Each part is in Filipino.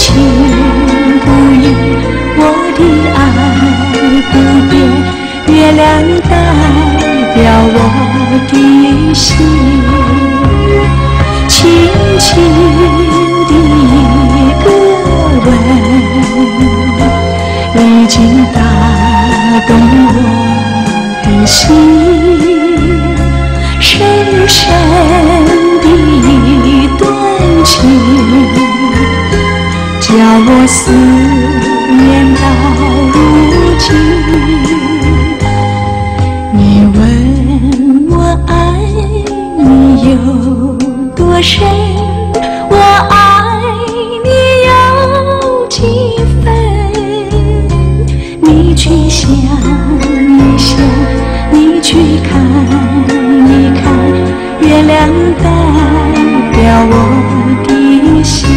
情不移，我的爱不变，月亮代表我的心，轻轻的一个吻，已经打动我的心，深深的一段情，叫我思念到如今。你问我爱你有多深，我爱你有几分？你去想一想，你去看一看，月亮代表我的心。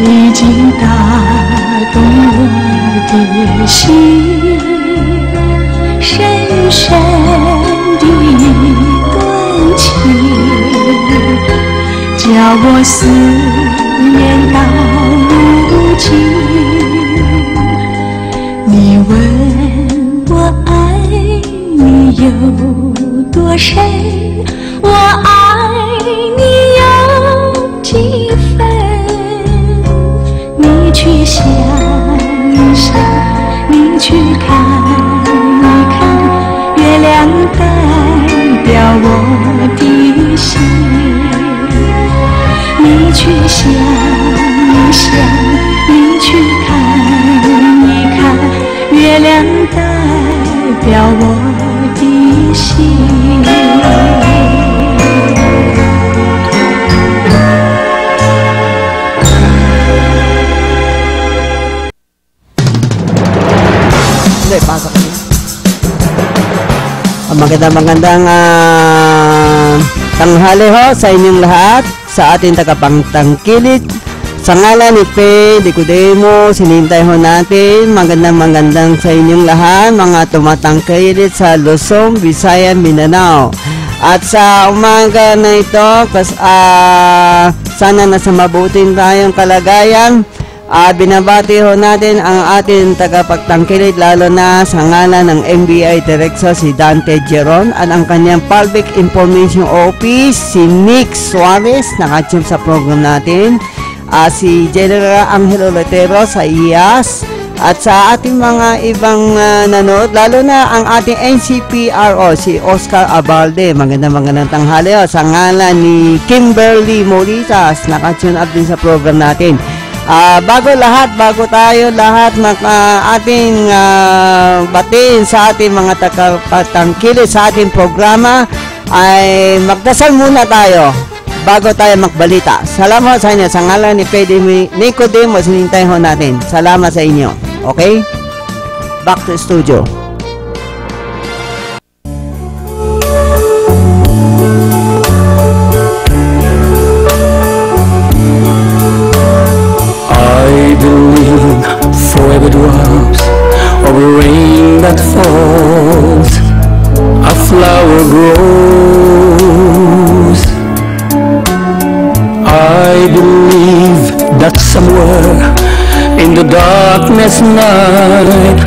已经打动我的心，深深的一段情，叫我思念到如今。你问我爱你有多深，我爱你有几分？你去想一想，你去看一看，月亮代表我的心。你去想一想，你去看一看，月亮代表我的心。Magandang tanghali ho sa inyong lahat, sa ating tagapangtangkilik. Sa ngalan ni Faye Nicodemo, sinintay ho natin magandang sa inyong lahat, mga tumatangkilik sa Luzon, Visayas, Mindanao. At sa umaga na ito, sana nasa mabuting tayong kalagayan. Binabati ho natin ang ating tagapagtangkilik, lalo na sa ngalan ng NBI Director si Dante Geron at ang kanyang Public Information Office si Nick Suarez, nakatune sa program natin, si General Angelo Letero sa IAS, at sa ating mga ibang nanood, lalo na ang ating NCPRO si Oscar Abalde. Magandang tanghali ho, sa ngalan ni Kimberly Moritas, nakatune up din sa program natin. Bago tayo lahat ating batiin sa ating mga tagapagtangkilik sa ating programa, ay magdasal muna tayo bago tayo magbalita. Salamat sa inyo. Sa ngalan ni Faye Nicodemo, sinintay ho natin. Salamat sa inyo. Okay? Back to studio. I believe for every drop of rain that falls, a flower grows. I believe that somewhere in the darkness night,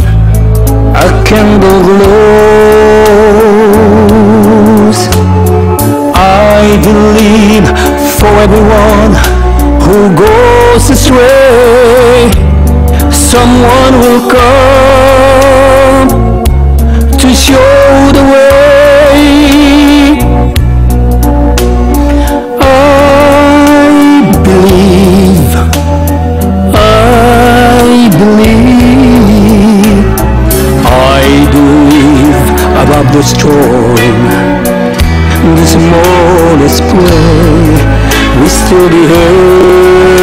a candle glows. I believe for everyone who goes astray, someone will come to show the way. I believe above the storm, the smallest play, we still be heard.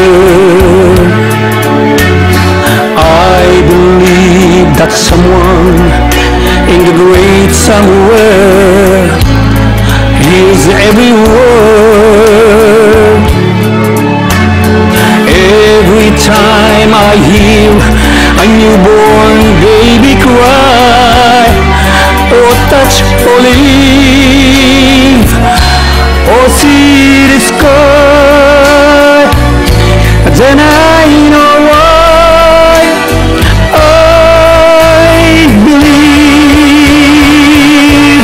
time I hear a newborn baby cry, or touch olive, or see the sky, then I know why I believe.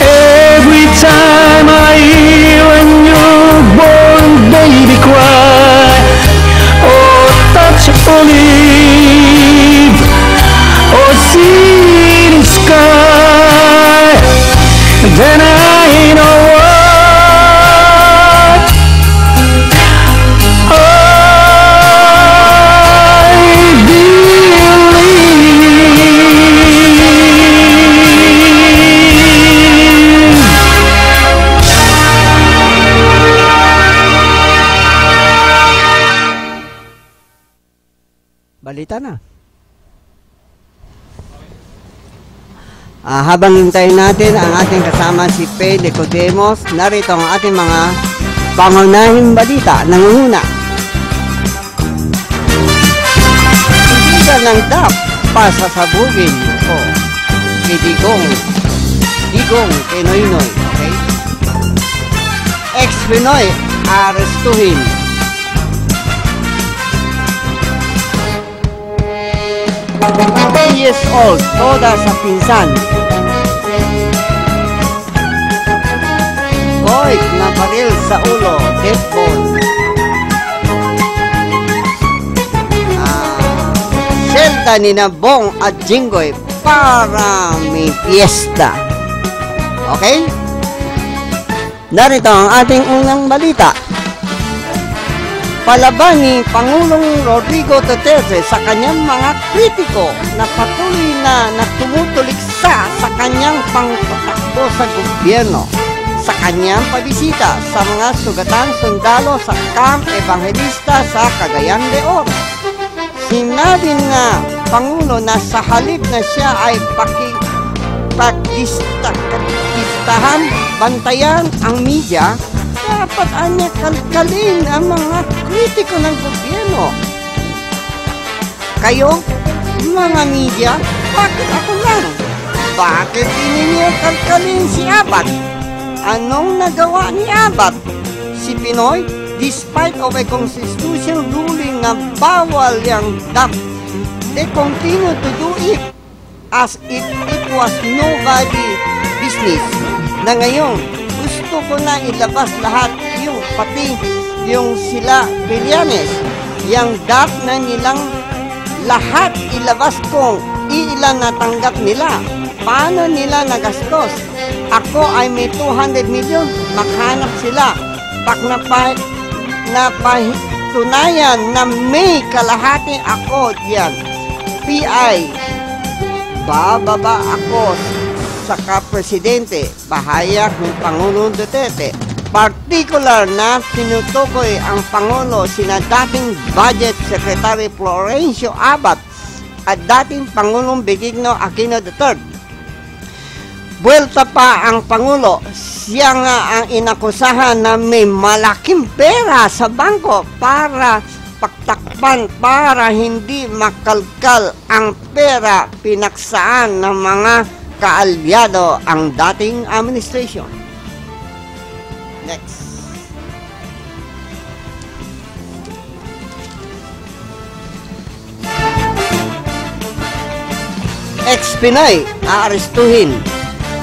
Every time I hear a newborn baby cry, or touch olive, or see the sky, then I know what I Balita na. Habang hintayin natin ang ating kasama si Faye Nicodemos, narito ang ating mga pangunahing balita. Nangunguna. Hindi ng DAP pasasabugin o Digong kay Noynoy. Okay? Ex-Pinoy arestuhin. 3 years old, toda sa pinsan. Goit na baril sa ulo, death ball. Selda ni Nabong at Jinggoy para may fiesta. Okay? Narito ang ating unang balita. Palaban ni Pangulong Rodrigo Duterte sa kanyang mga kritiko na patuloy na tumutuliksa sa kanyang pangtatakbo sa gobyerno. Sa kanyang pabisita sa mga sugatan sundalo sa Camp Evangelista sa Cagayan de Oro. Sinabi nga Pangulo na sa halip na siya ay pagdistahan, bantayan ang media, dapat anya kalkalin ang mga kritiko ng gobyerno. Kayo, mga media, bakit ako lang? Bakit hindi niyo kalkalin si Abat? Anong nagawa ni Abat? Si Pinoy, despite of a constitutional ruling na bawal yung DAP, they continue to do it as if it was nobody business. Na ngayon, gusto ko na ilabas lahat yung pati yung sila Villanes, yung DAP na nilang lahat ilabas kong ilan natanggap nila, paano nila nagastos. Ako ay may 200 million, makahanap sila. Pag napatunayan na may kalahati ako diyan, PI, bababa ako sa kapresidente, pahayag ng Pangulong Duterte. Particular na tinutukoy ang Pangulo sina dating Budget Secretary Florencio Abat at dating Pangulong Benigno Aquino III. Buwelta pa ang Pangulo, siya nga ang inakusahan na may malaking pera sa bangko para pagtakpan, para hindi makalkal ang pera pinaksaan ng mga kaalyado ang dating administration. Next. Ex-Pinoy aarestuhin.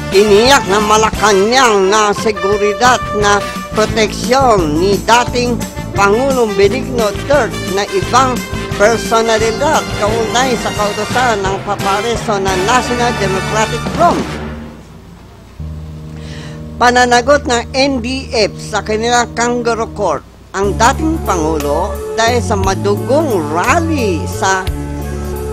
Iniyak na Malacanang na seguridad na proteksyon ni dating Pangulong Benigno III na ibang personalidad kaunay sa kautosan ng papareso ng National Democratic Front. Pananagot ng NDF sa kanilang Kangaroo Court ang dating Pangulo dahil sa madugong rally sa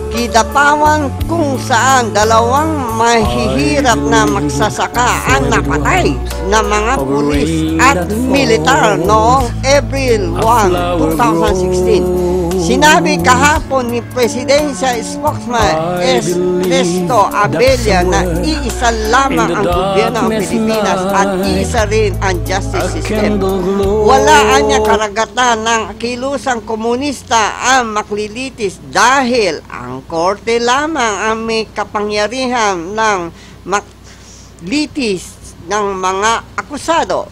Kidapawan kung saan dalawang mahihirap na magsasaka ang napatay na mga pulis at militar noong April 1, 2016. Sinabi kahapon ni Presidential Spokesman Ernesto Abella na iisa lamang ang gobyerno ng Pilipinas at iisa rin ang justice system. Wala niya karagatan ng kilusang komunista ang maklilitis dahil ang korte lamang ang may kapangyarihan ng maklitis ng mga akusado.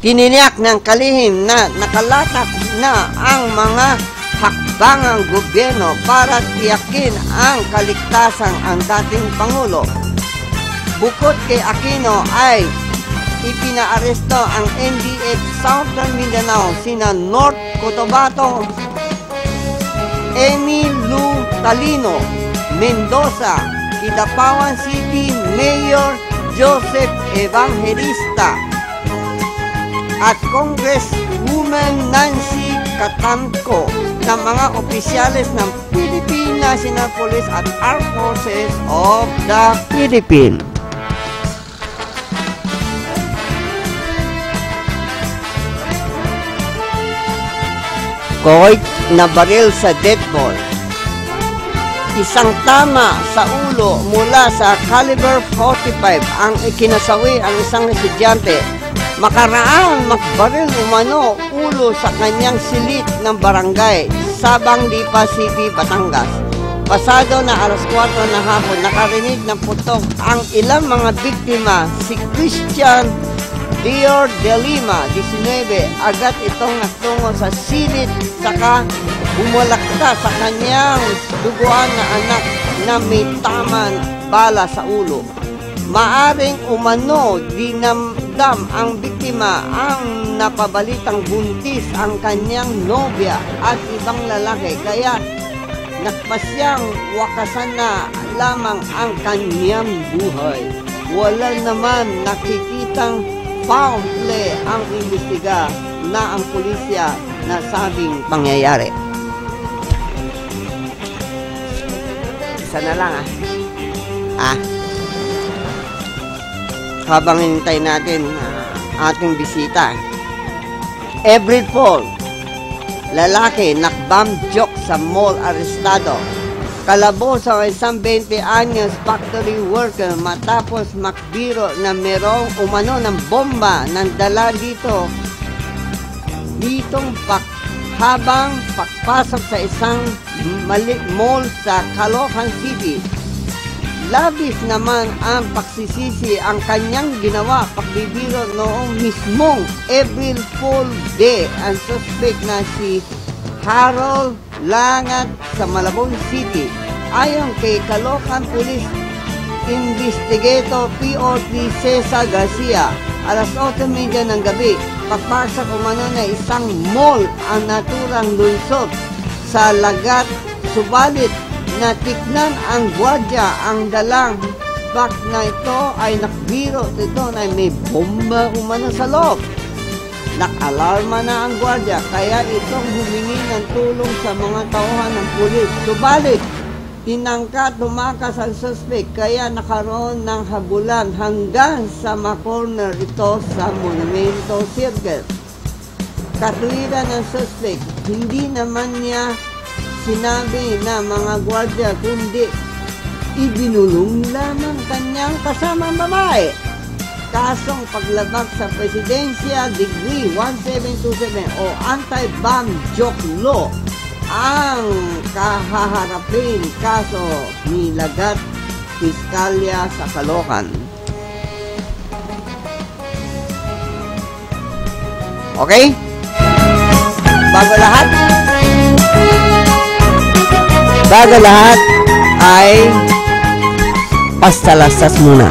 Tiniyak ng kalihim na nakalatak na ang mga hakbangang gobyerno para tiyakin ang kaligtasan ang dating Pangulo. Bukod kay Aquino ay ipinaaresto ang NDF Southern Mindanao sina North Cotabato, Emilu Talino, Mendoza, Kidapawan City Mayor Joseph Evangelista, at Congresswoman Nancy Catanco ng mga opisyales ng Philippine National Police at Armed Forces of the Philippines. Koy na baril sa deadball. Isang tama sa ulo mula sa caliber 45 ang ikinasawi ang isang estudyante. Makaraan magbaril umano ulo sa kanyang silid ng barangay, Sabang Lipa City, Batangas. Pasado na alas 4 na hapon, nakarinig ng putok ang ilang mga biktima. Si Christian Dior de Lima, 19, agad itong natungo sa silid saka bumulakta sa kanyang duguan na anak na may tamang bala sa ulo. Maaring umano dinamdam ang biktima ang napabalitang buntis ang kanyang nobya at ibang lalaki, kaya nagpasyang wakasan na lamang ang kanyang buhay. Wala naman nakikitang foul play ang imbestiga na ang pulisya na sabing pangyayari. Isa na lang habang hinintay natin ating bisita. April 4, lalaki nakbam joke sa mall, arestado. Kalabos ang isang 20 anyos factory worker matapos makbiro na merong umano ng bomba ng dala ditong habang pagpasok sa isang mall sa Caloocan City. Labis naman ang pagsisisi ang kanyang ginawa pagbibiro noong mismong April Fool Day. Ang suspect na si Harold Langat sa Malabon City. Ayon kay Caloocan Police Investigator POT Cesar Garcia, alas 8:30 ng gabi, pagpasok umano na isang mall ang naturang lunsod sa Lagat, subalit natiknan ang gwardiya ang dalang bag na ito ay nakbiro dito na may bomba umano sa loob. Nakalarma na ang gwardiya kaya itong humingi ng tulong sa mga tauhan ng pulis. Subalit, tinangka tumakas ang suspect kaya nakaroon ng habulan hanggang sa makorner ito sa Monumento Circle. Katuwiran ng suspect, hindi naman niya sinabi na mga gwardiya kundi ibinulong lamang kanyang kasamang babae. Kasong paglabag sa Presidential Decree 1727 o Anti-Bomb Joke Law ang kahaharapin kaso ni Lagat Piskalya sa Caloocan. Okay? Bago lahat ay pastalastas muna.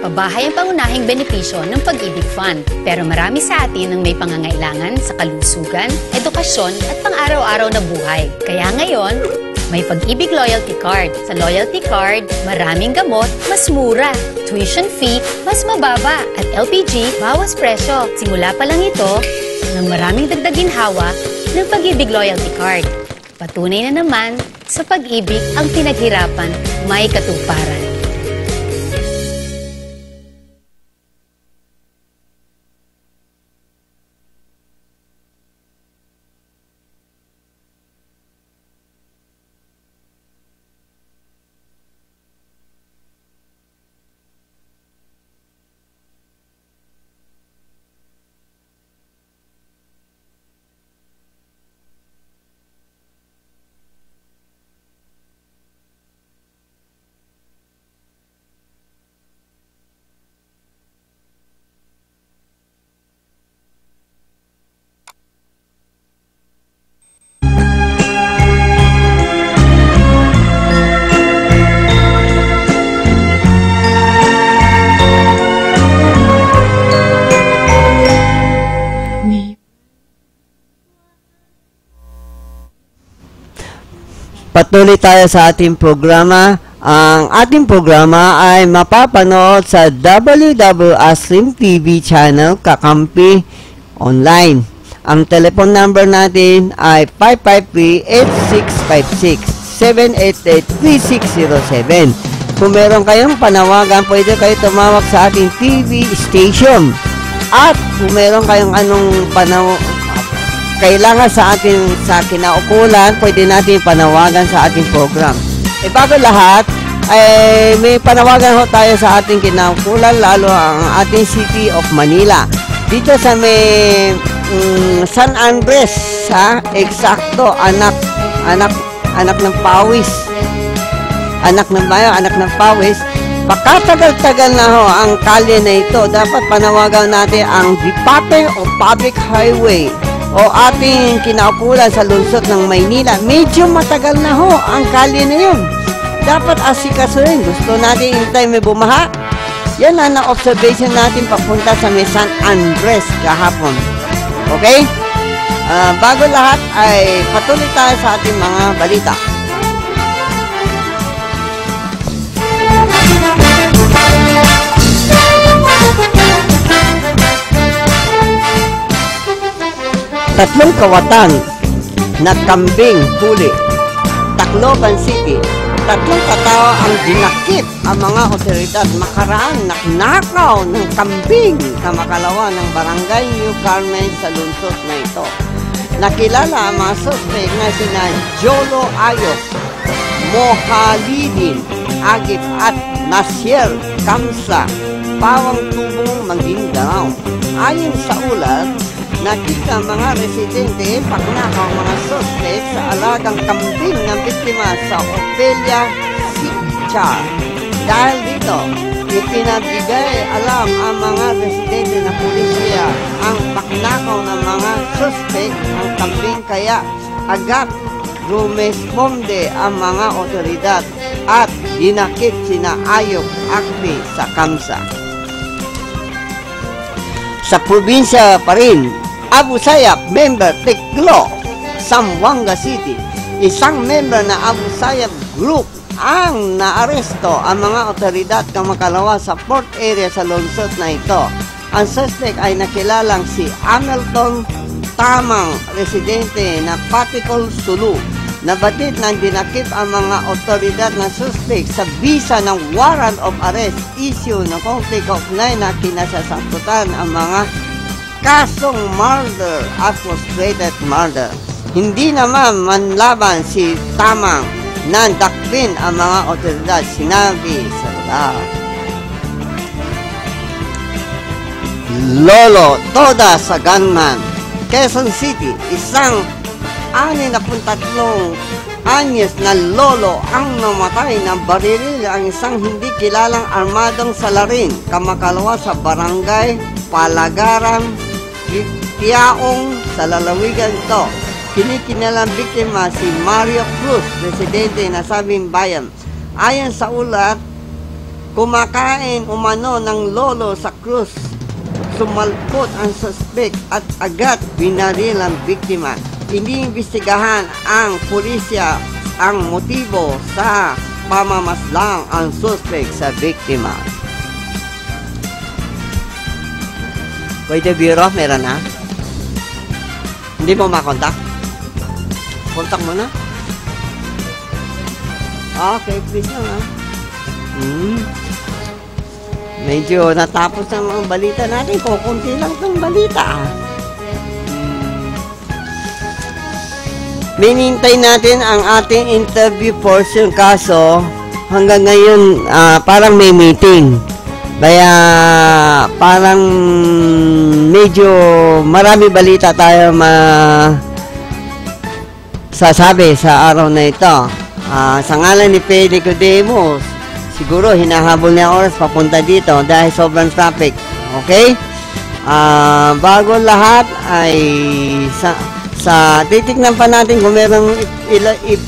Pabahay ang pangunahing benepisyo ng Pag-ibig Fund. Pero marami sa atin ang may pangangailangan sa kalusugan, edukasyon at pang-araw-araw na buhay. Kaya ngayon, may Pag-ibig Loyalty Card. Sa Loyalty Card, maraming gamot, mas mura. Tuition fee, mas mababa. At LPG, bawas presyo. Simula pa lang ito ng maraming dagdag ginhawa ng Pag-ibig Loyalty Card. Patunay na naman, sa pag-ibig ang pinaghirapan may katuparan. Patuloy tayo sa ating programa. Ang ating programa ay mapapanood sa WWASlim TV channel Kakampi Online. Ang telephone number natin ay 553-8656-788-3607. Kung meron kayong panawagan, pwede kayo tumawag sa ating TV station. At kung meron kayong kailangan sa ating sa kinaukulan, pwede natin panawagan sa ating program. Bago lahat, may panawagan ho tayo sa ating kinaukulan, lalo ang ating City of Manila. Dito sa may San Andres, eksakto, anak ng pawis. Anak ng bayan, anak ng pawis. Pagkatagal-tagal na ho ang kalye na ito, dapat panawagan natin ang Department of Public Highway o ating kinaukulan sa lungsod ng Maynila. Medyo matagal na ho ang kalye na yun. Dapat asikasuhin. Gusto natin yung time may bumaha. Yan na na-observation natin papunta sa may San Andres kahapon. Okay? Bago lahat ay patuloy tayo sa ating mga balita. Tatlong kawatan na kambing huli. Tacloban City. Tatlong katao ang dinakip ang mga otoridad makaraan naknakaw ng kambing sa makalawa ng barangay New Carmen sa lungsod na ito. Nakilala ang mga suspect na sina Jolo Ayok, Mohalidin Agip at Nasir Kamsa, Pawang Tubong, Maguindanao. Ayon sa ulat, nakita mga residente pagnakaw mga suspect sa alagang kambing ng biktima sa Ofelia Sitchar. Dahil dito, ipinabigay alam ang mga residente na pulisya ang pagnakaw ng mga suspect ang kambing, kaya agad rumesponde ang mga otoridad at dinakip sina Ayok Akpi sa Kamsa. Sa probinsya pa rin, Abu Sayyaf member Teklo, Zamboanga City. Isang member na Abu Sayyaf group ang naaresto ang mga otoridad kamakalawa sa port area sa lungsod na ito. Ang suspect ay nakilalang si Hamilton Tamang, residente na Paticol, Sulu. Nabatid ng dinakip ang mga otoridad na suspect sa bisa ng warrant of arrest issue ng conflict of nine na kinasasakutan ang mga kasong murder at frustrated murder. Hindi naman manlaban si Tamang na dakpin ang mga otoridad, sinabi sa ulat. Lolo Toda sa gunman. Quezon City, isang 63 anyos na lolo ang namatay ng barilil ang isang hindi kilalang armadong salarin kamakalawa sa barangay Palagaran, Tiaong sa lalawigan ito. Kinikinalang biktima si Mario Cruz, residente na Sabing Bayan. Ayon sa ulat, Kumakain umano ng lolo sa krus. Sumalpot ang suspect at agad binaril ang biktima. Iniimbestigahan ang pulisya ang motibo sa pamamaslang ang suspect sa biktima. Pwede Bureau, meron na? Hindi mo makontak? Kontak mo na? Okay, please lang ha. Medyo natapos ng mga balita natin. Kukunti lang itong balita. Minintay natin ang ating interview portion kaso hanggang ngayon parang may meeting. Kaya parang medyo marami balita tayo sasabi sa araw na ito. Sa ngalan ni Federico Demos, siguro hinahabol niya oras papunta dito dahil sobrang traffic. Okay? Bago lahat ay titignan pa natin kung merong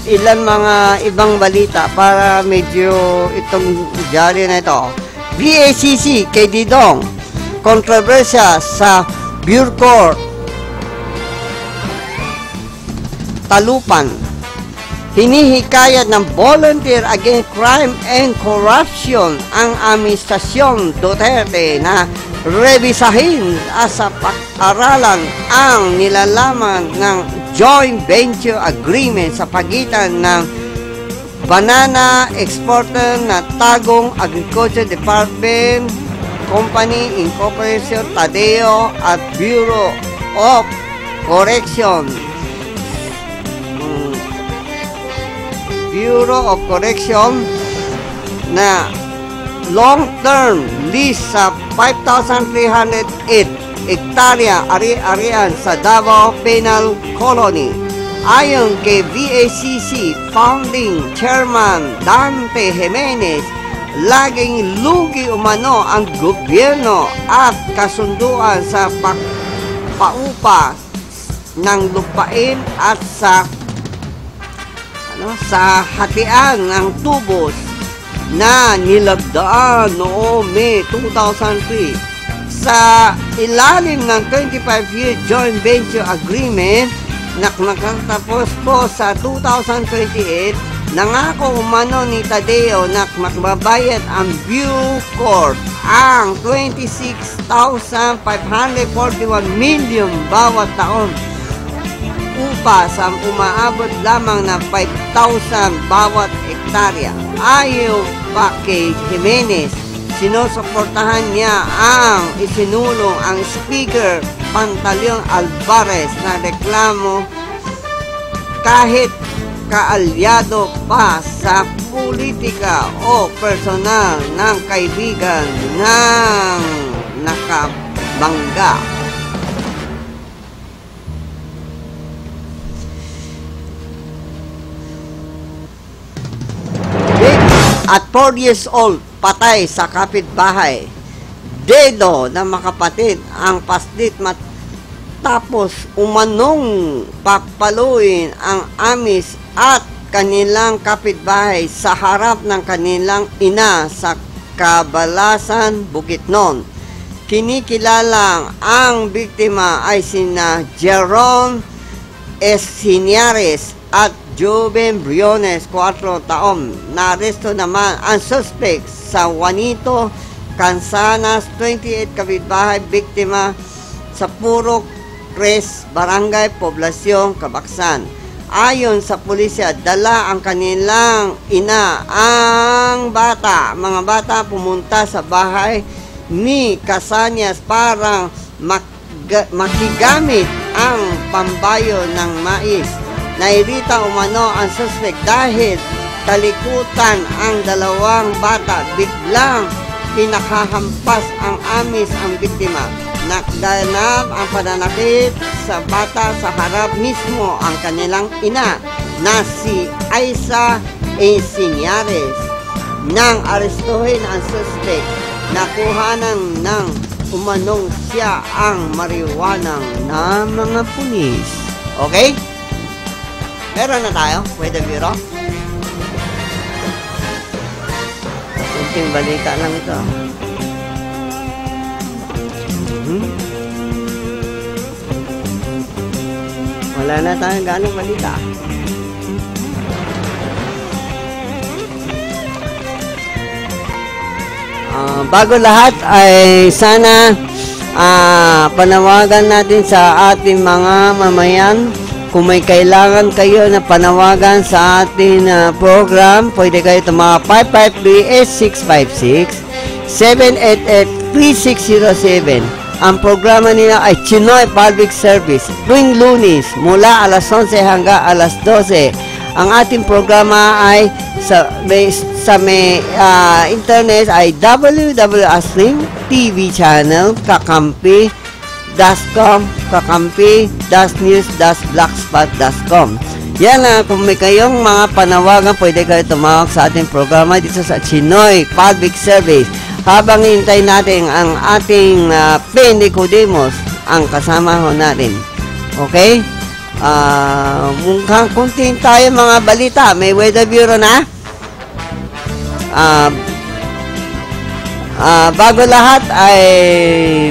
ilan mga ibang balita para medyo itong diary na ito. VACC kay Didong, kontrobersya sa Bureau Talupan, hinihikayat ng Volunteer Against Crime and Corruption ang Administrasyon Duterte na revisahin sa pag-aralan ang nilalaman ng joint venture agreement sa pagitan ng banana exporter na Tagong Agriculture Department Company Incorporation Tadeo at Bureau of Correction na long-term lease sa 5,308 hektarya ari-arian sa Davao Penal Colony. Ayon kay VACC Founding Chairman Dante Jimenez, laging lugi umano ang gobyerno at kasunduan sa paupa ng lupain at sa hatian ng tubos na nilagdaan noong May 2003 sa ilalim ng 25-year joint venture agreement na nakatapos po sa 2028. Nangako umano ni Tadeo na magbabayad ang Bucor ang 26,541 million bawat taon upa sa umaabot lamang na 5,000 bawat hektarya. Ayon pa kay Jimenez, sinusuportahan niya ang isinulong ang Speaker Pantaleon Alvarez na reklamo kahit kaalyado pa sa politika o personal ng kaibigan ng nakabangga. At 4 years old, patay sa kapitbahay. Dedo na makapatid ang paslit matapos umanong papaluin ang amis at kanilang kapitbahay sa harap ng kanilang ina sa Cabalasan, Bukidnon. Kinikilalang ang biktima ay sina Jeron Esiniares at Joven Briones, 4 taon. Naaresto naman ang suspect sa Juanito Cansanas, 28 kapitbahay, biktima sa Purok Tres, Barangay Poblasyon, Cabacsan. Ayon sa pulisya, dala ang kanilang ina ang mga bata pumunta sa bahay ni Casanias para makigamit ang pambayo ng mais. Nairita umano ang suspect dahil talikutan ang dalawang bata. Biglang pinakahampas ang amis ang biktima. Naganap ang pananakit sa bata sa harap mismo ang kanilang ina na si Aiza Esiniares. Nang arestuhin ang suspect, nakuhanan ng umanong siya ang marijuana ng mga pulis. Okay? Meron na tayo, Weather Bureau. konting balita lang ito. Wala na tayong ganong balita. Bago lahat ay sana panawagan natin sa ating mga mamayan. Kung may kailangan kayo na panawagan sa ating program, pwede kayo tumawag 553-8656 788-3607. Ang programa nila ay Chinoy Public Service tuwing Lunes mula alas 11 hanggang alas 12. Ang ating programa ay sa may internet ay www.aslim TV channel kakampi.com kakampi-news-blogspot.com. Yan na, kung may kayong mga panawagan, pwede kayo tumawag sa ating programa dito sa Chinoy Public Service. Habang hintay natin ang ating Pen Nicodemus, ang kasama ho natin. Okay? Mukhang kunting tayo mga balita. May Weather Bureau na. Bago lahat ay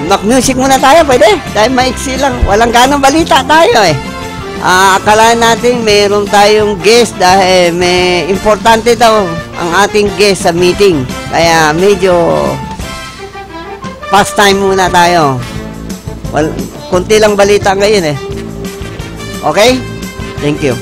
mag-music muna tayo, pwede? Dahil maiksi lang, walang ganong balita tayo eh. Akala natin mayroon tayong guest dahil may importante daw ang ating guest sa meeting. Kaya medyo past time muna tayo. Kunti lang balita ngayon eh. Okay? Thank you.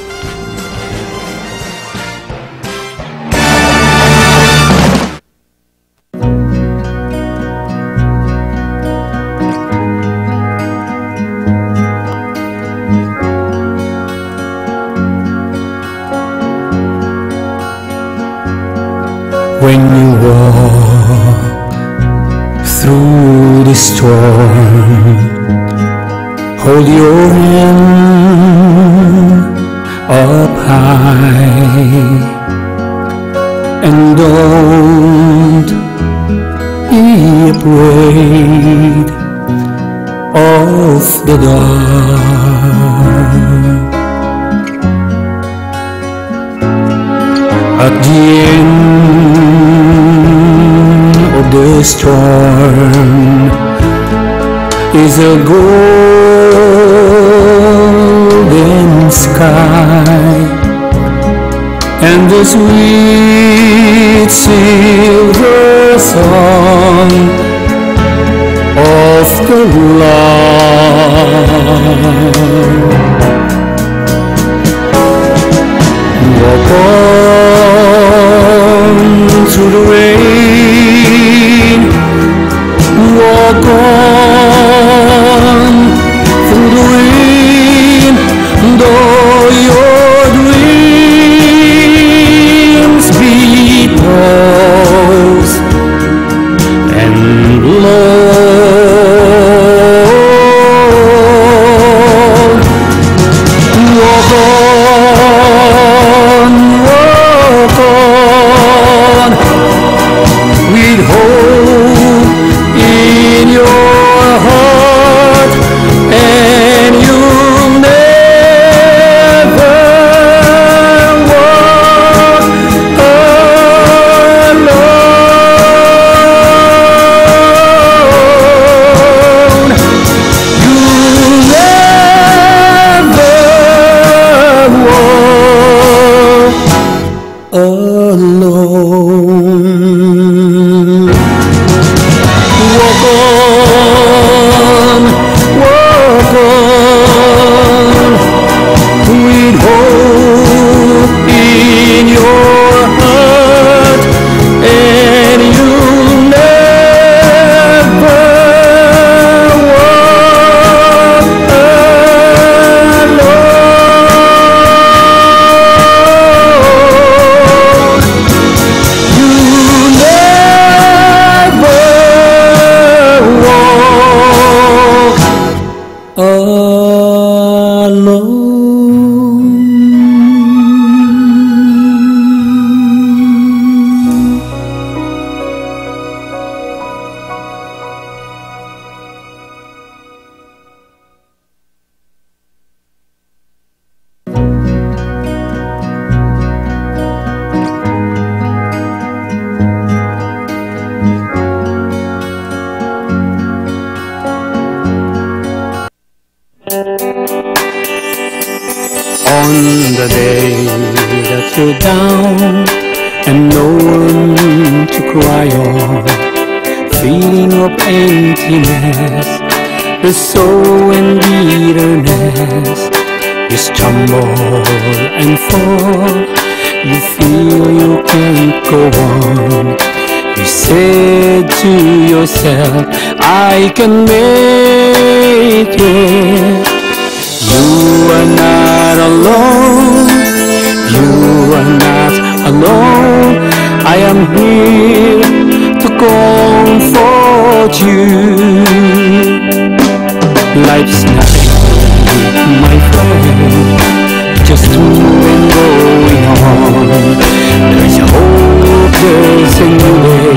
When you walk through the storm, hold your hand up high and don't be afraid of the dark. At the end of the storm is a golden sky and the sweet silver song of the lark. Walk on through the rain, walk on through the wind, though your dreams be tossed and blown. Walk on with hope in your heart, and you'll never walk alone. You'll never walk alone. Walk on with hope in your heart, and you'll never walk alone. You'll down and no one to cry on. Feeling of emptiness, the sorrow and bitterness. You stumble and fall, you feel you can't go on. You said to yourself, I can make it. You are not alone, you are not alone. I am here to comfort you. Life's nothing, my friend, just moving, going on. There's a hope, there's a new way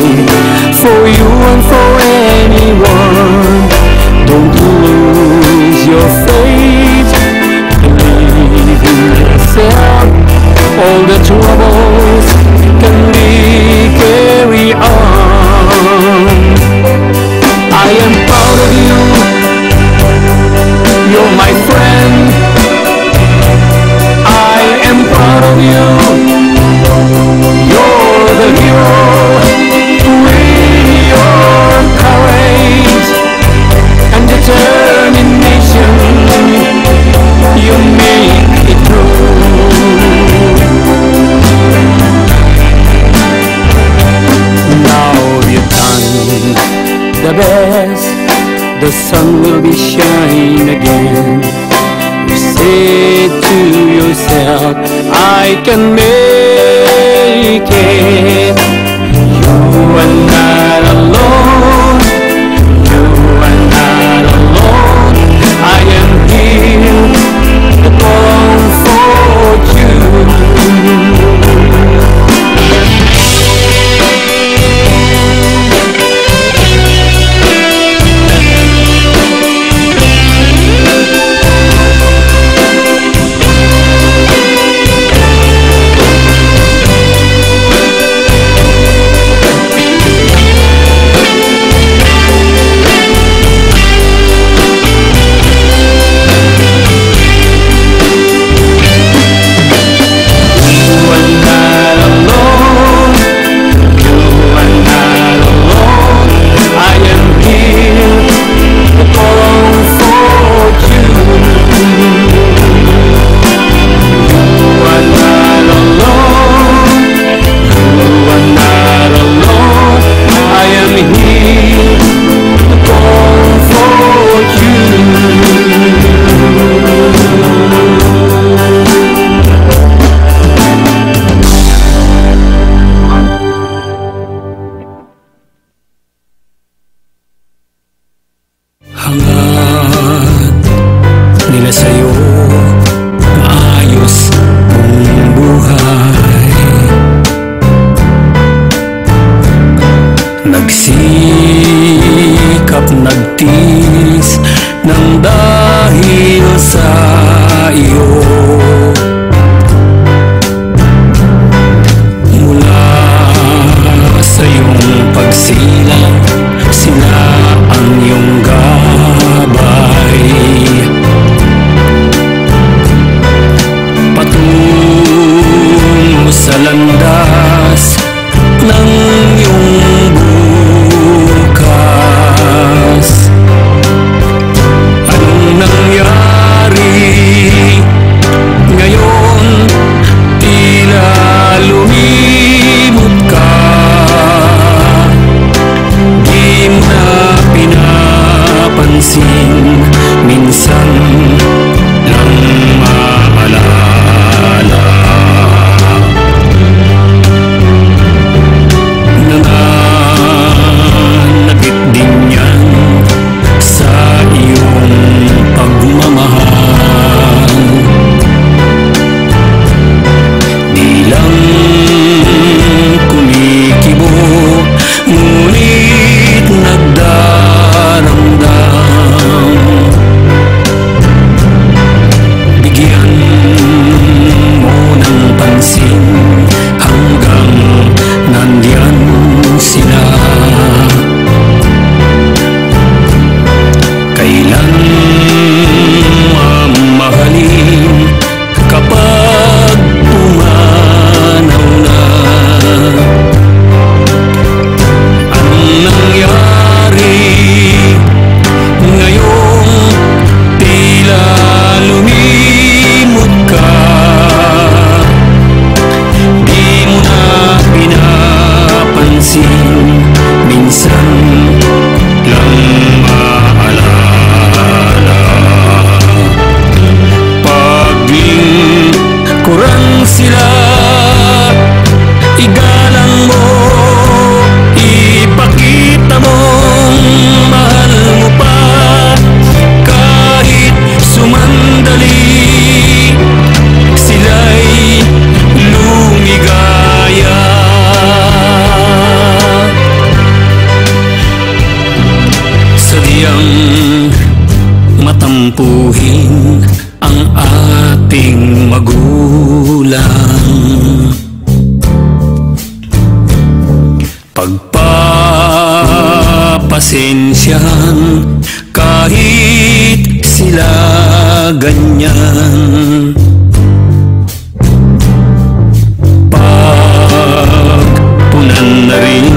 for you and for anyone. Don't lose your faith, believe in yourself. All the troubles can be carried on. I am proud of you, you're my friend. I am proud of you, you're the hero. With your courage and determination, you make it through. Now you've done the best, the sun will be shining again. You say to yourself, I can make it. You are not alone, you are not alone. I am here to comfort you. Hangad nila sa'yo, maayos mong buhay. Nagsikap, nagtiis ng dahil sa iyo. Mula sa iyong pagsilang, sila ang iyong gabay. Patungo sa landas ng iyong bukas. Anong nangyari ngayon? Tila lumimot ka. Di mo na pinapansin, minsan lang maalala. napapansin, minsan lang maalala. Paglingkuran sila, igalang mo, ipakita mong mahal mo pa, kahit sumandali sila'y lumigaya. Sadyang matampuhin ang ating magulang, pagpapasensyahan kahit sila ganyan. Pagpunan na rin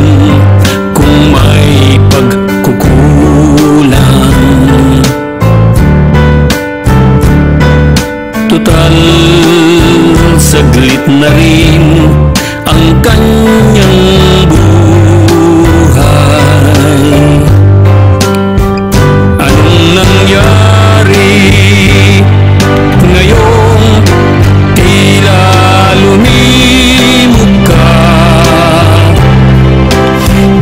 kung may pagkukulang. Tutal, saglit na rin ang kanyang buhay. Anong nangyari ngayong tila lumimot ka?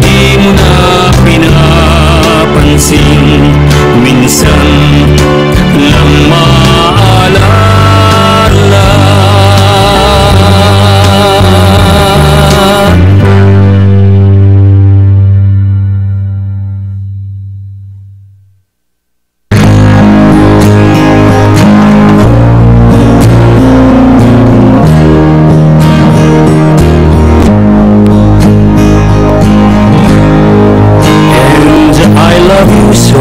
Di mo na pinapansin, minsan lang maalala. I love you so.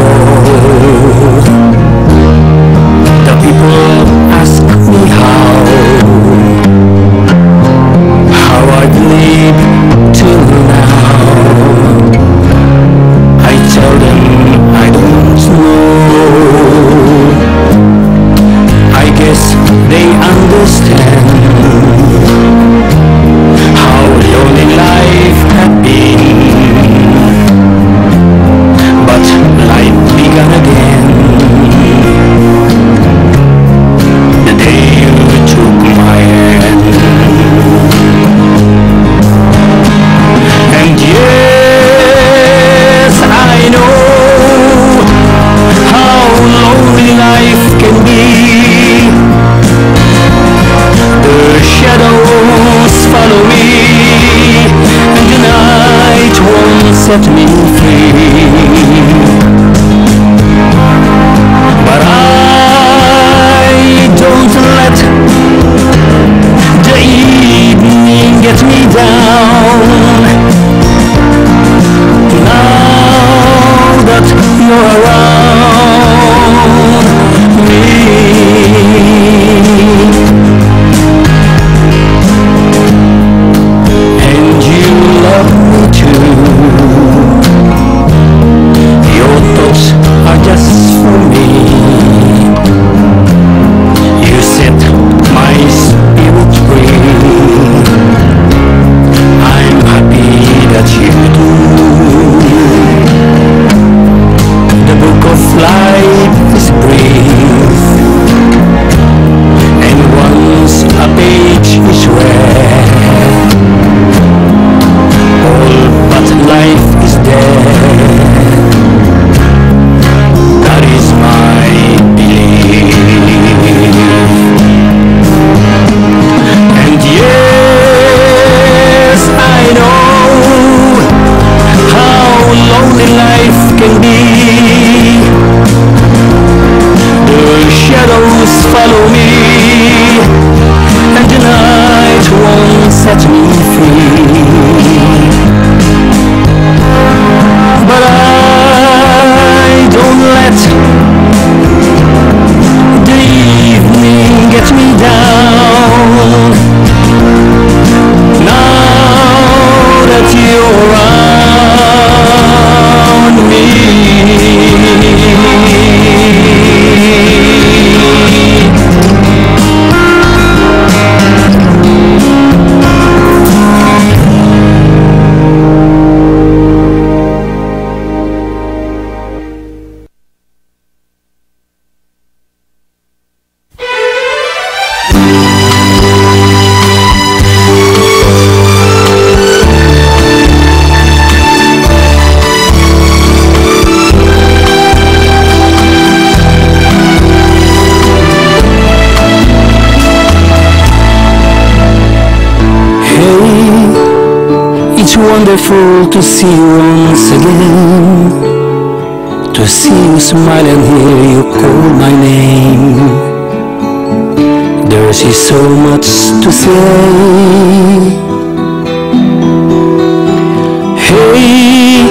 The people ask me how I've lived till now. I tell them I don't know. I guess they understand how lonely life had been. But life began again the day you took my hand. And yes, I know how lonely life can be. The shadows follow me, and the night won't set me free. But I don't let the evening get me down. Now that you're around me, and you love me too. Your thoughts are just for me. You set my spirit free. I'm happy that you do. The book of life is brief, and once a page is read, all but life is dead. That is my belief. And yes, I know how lonely life can be. The shadows follow me, and the night won't set me free. But I don't let the evening get me down. Now that you're around me, It's wonderful to see you once again, to see you smile and hear you call my name. There's so much to say. Hey,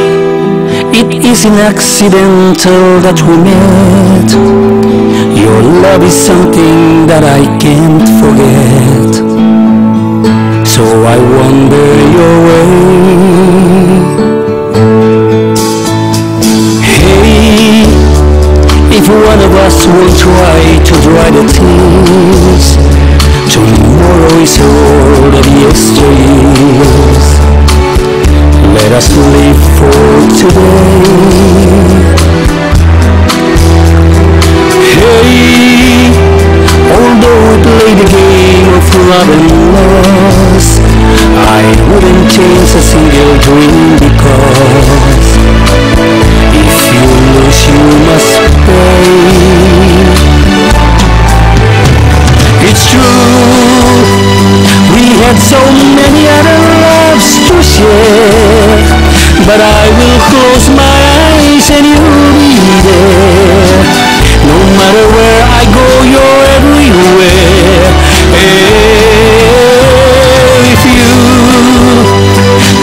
it isn't accidental that we met. Your love is something that I can't forget. So I wonder your way. Hey, if one of us will try to dry the tears, tomorrow is all of yesteryears. Let us live for today. Hey, although we play the game of love and loss, I wouldn't change a single dream, because if you lose you must pay. It's true, we had so many other loves to share, but I will close my eyes and you'll be there. No matter where I go, you're everywhere. If you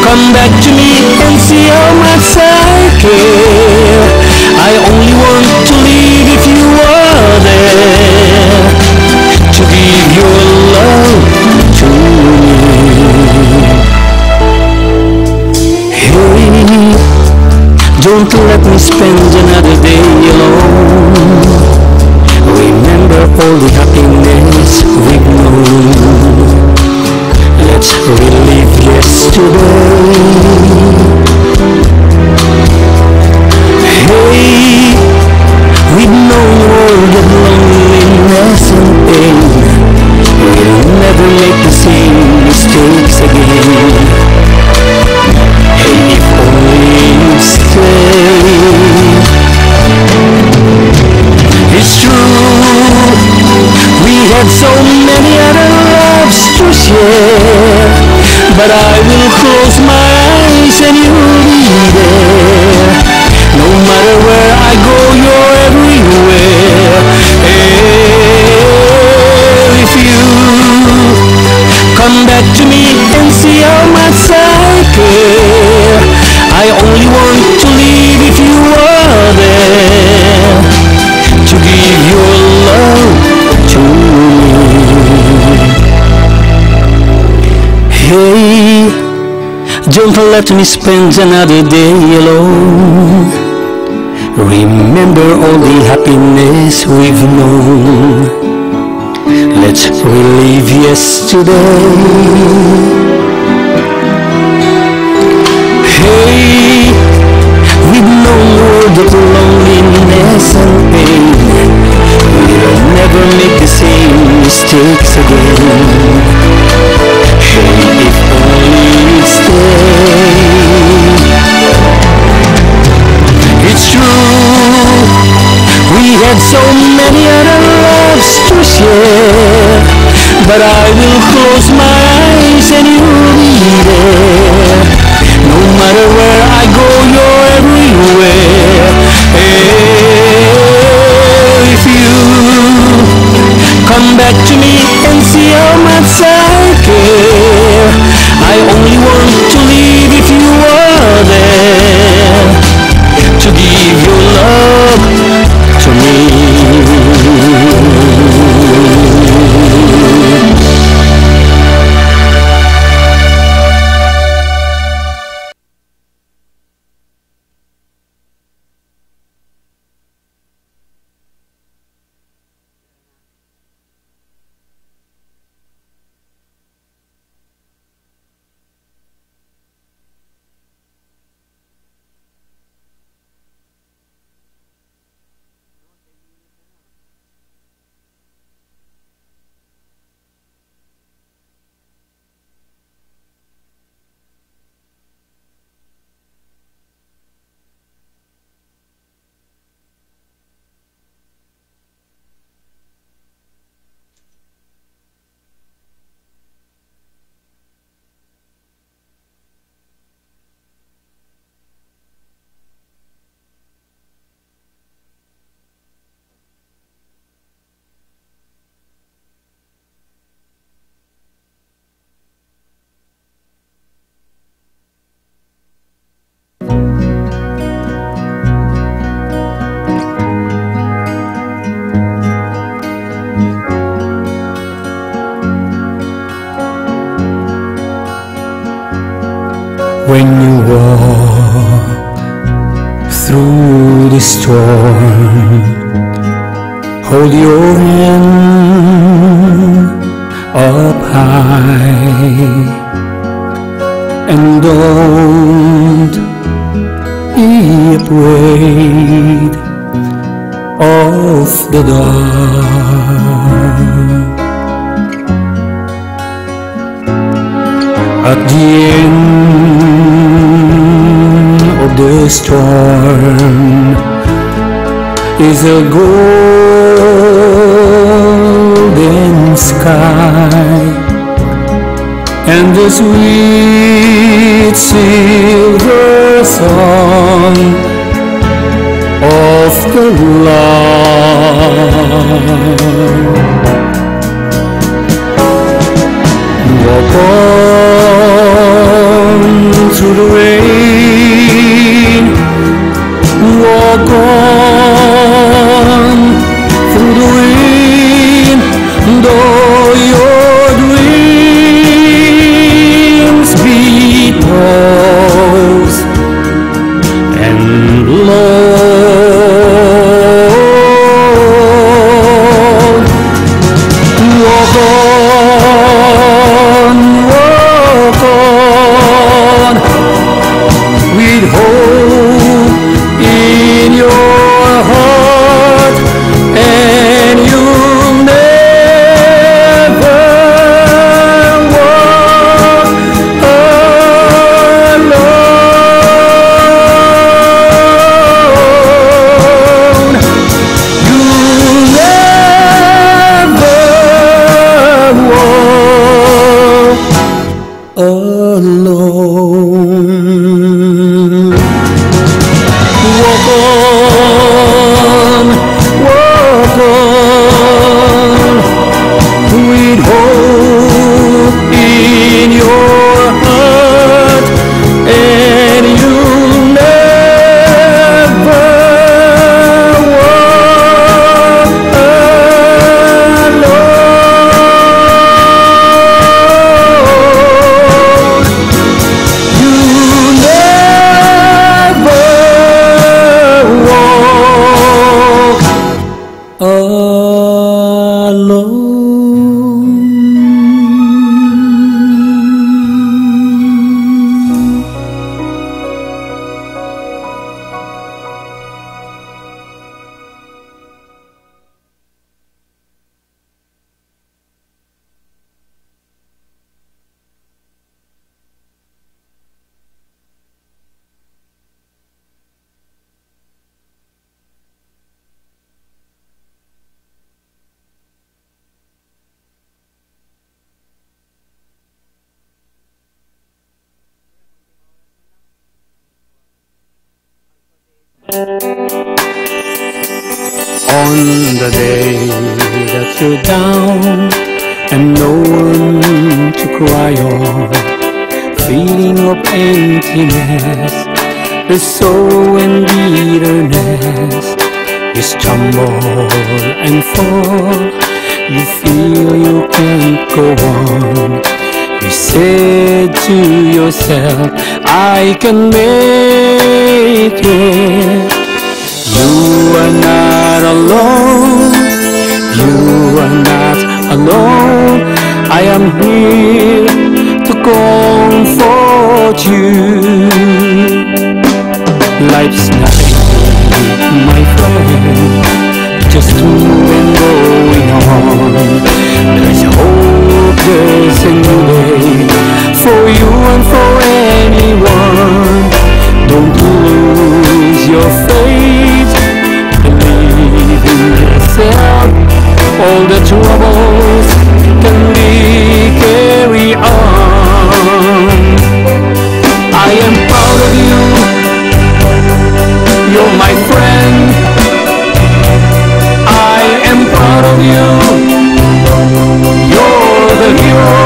come back to me and see how much I care, I only want to leave if you are there, to give your love to me. Hey, don't let me spend another day alone. Remember all the happiness we've known. Let's relive yesterday. Hey, we've known all the loneliness and pain. We'll never make the same mistakes again. Hey, if only you'd stay. It's true, we had so many other loves to share, but I will close my eyes and you'll be there. No matter where I go, you're everywhere. If you come back to me and see how much I care, I only want to leave if you are there, to give your love to me. Hey, don't let me spend another day alone. Remember all the happiness we've known. Let's relive yesterday. Hey, we've known all the loneliness and pain. We'll never make the same mistakes again. Hey, if only you'd stay. It's true, we had so many other loves to share, but I will close my eyes and you'll be there. No matter where I go, you're everywhere. If you come back to me and see how much I care, I only want to leave if you are there, to give your love to me. you walk through the storm, hold your hand up high and don't be afraid of the dark. At the end of the storm is a golden sky and the sweet silver song of the lark. Walk on through the rain, walk on through the wind, though your dreams be tossed and blown. Walk on with hope in your heart, and you'll never walk alone. You'll never walk alone. Walk on with hope in your heart, and you'll never walk alone. You'll never walk alone. On the day that you're down and no one to cry on, feeling of emptiness, the sorrow and bitterness, you stumble and fall, you feel you can't go on. You said to yourself, I can make it. You are not alone, you are not alone. I am here to comfort you. Life's not easy, my friend, just moving, going on. There's hope, there's a new day for you and for anyone. Don't lose your faith, believe in yourself. All the troubles can be carried on. I am proud of you, you're my friend. I am proud of you, you're the hero.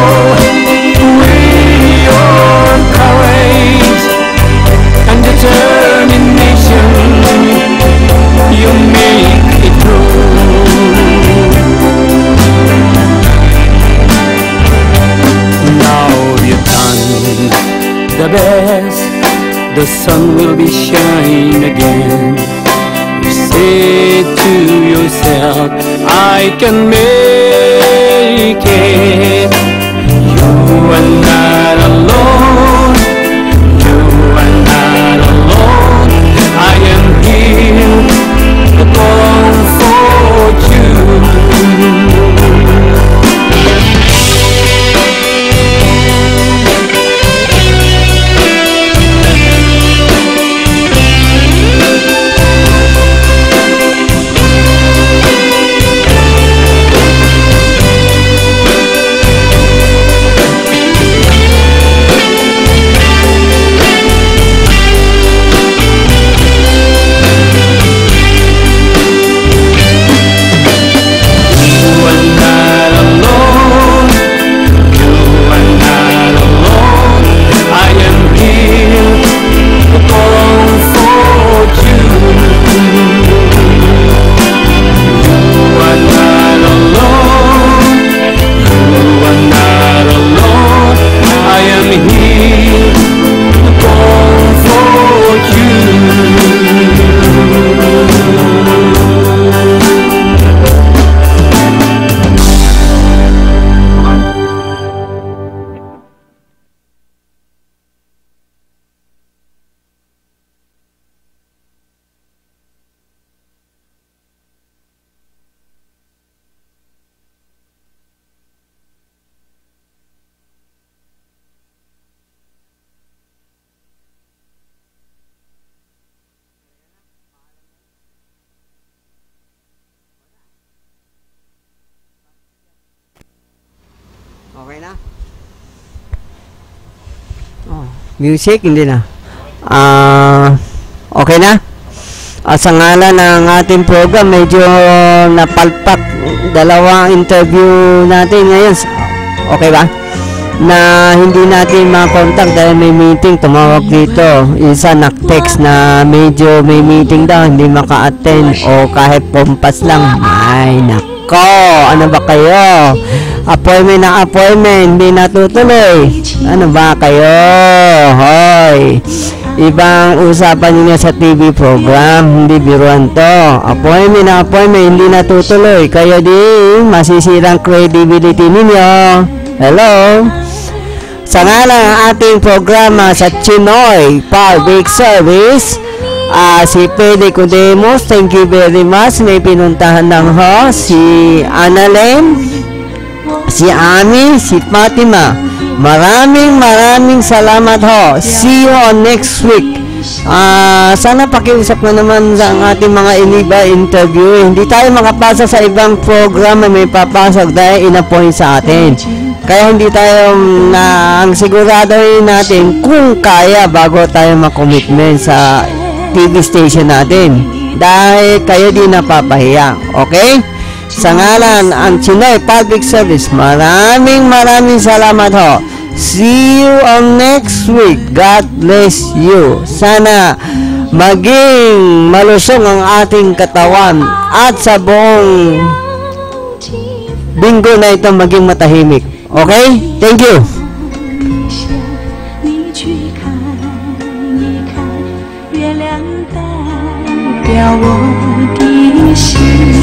We are courage. the sun will be shining again. You said to yourself, I can make it. You are not alone. You are not alone. I am here to comfort you. Okay na? Oh, music, hindi na. Okay na? Sa ngalan ng ating program, medyo napalpak dalawang interview natin ngayon. Okay ba? Na hindi natin makontak dahil may meeting, tumawag dito. Isa nag-text na medyo may meeting daw, hindi maka-attend o kahit pompas lang. Ay, nako, ano ba kayo? Appointment na appointment, hindi natutuloy. Ano ba kayo? Hoy, ibang usapan niyo sa TV program, hindi biruan to. Appointment na appointment, hindi natutuloy. Kayo din, masisirang credibility ninyo. Hello? Sa ngalan ng ating programa sa Chinoy Public Service, si Pede Cudemos, thank you very much. May pinuntahan ng host, si Annalyn, si Ami, si Fatima. Maraming salamat ho. See you on next week. Sana pakiusap na naman sa ating mga iniba interview. Hindi tayo makapasa sa ibang program na may papasok dahil in-appoint sa atin. Kaya hindi tayo ang siguraduhin natin kung kaya bago tayo makommitment sa TV station natin. Dahil kayo din napapahiya. Okay? Sa ngalan ang Chinoy Public Service, maraming salamat ho. See you on next week. God bless you. Sana maging malusong ang ating katawan at sa buong linggo na ito maging matahimik. Okay? Thank you. 你去看一看，月亮代表我的心。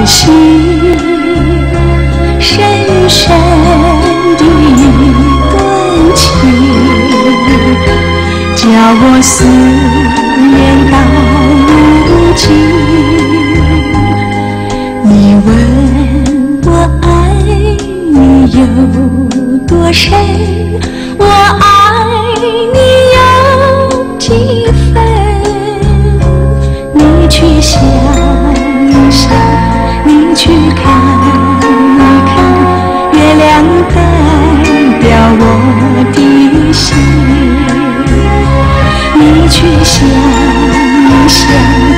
心深深的感情，叫我思念到如今。你问我爱你有多深，我爱你有几分，你去想一想，你去看一看，月亮代的心，你却想想。